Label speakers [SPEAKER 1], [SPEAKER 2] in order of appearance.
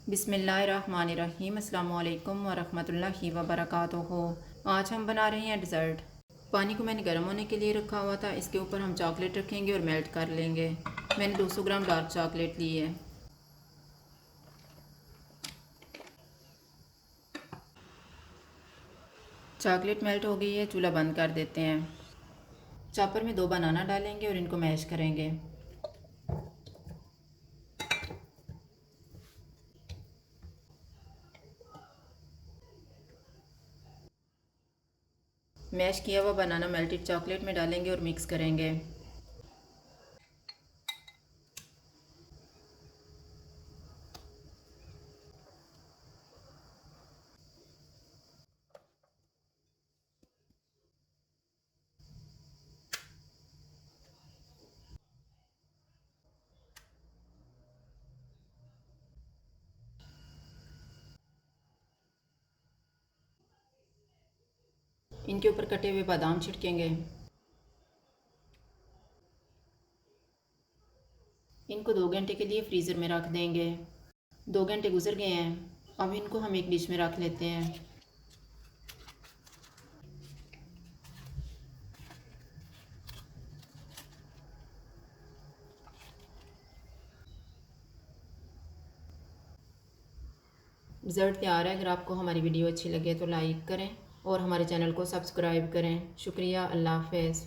[SPEAKER 1] बिस्मिल्लाहिर्रहमानिर्रहीम अस्सलाम वालेकुम वरहमतुल्लाहि वबरकातुहू। आज हम बना रहे हैं डिज़र्ट। पानी को मैंने गर्म होने के लिए रखा हुआ था। इसके ऊपर हम चॉकलेट रखेंगे और मेल्ट कर लेंगे। मैंने 200 ग्राम डार्क चॉकलेट ली है। चॉकलेट मेल्ट हो गई है, चूल्हा बंद कर देते हैं। चॉपर में 2 बनाना डालेंगे और इनको मैश करेंगे। मैश किया हुआ बनाना मेल्टेड चॉकलेट में डालेंगे और मिक्स करेंगे। इनके ऊपर कटे हुए बादाम छिड़केंगे। इनको 2 घंटे के लिए फ्रीज़र में रख देंगे। 2 घंटे गुजर गए हैं। अब इनको हम एक डिश में रख लेते हैं। डिज़र्ट तैयार है। अगर आपको हमारी वीडियो अच्छी लगे तो लाइक करें और हमारे चैनल को सब्सक्राइब करें। शुक्रिया। अल्लाह हाफ़िज़।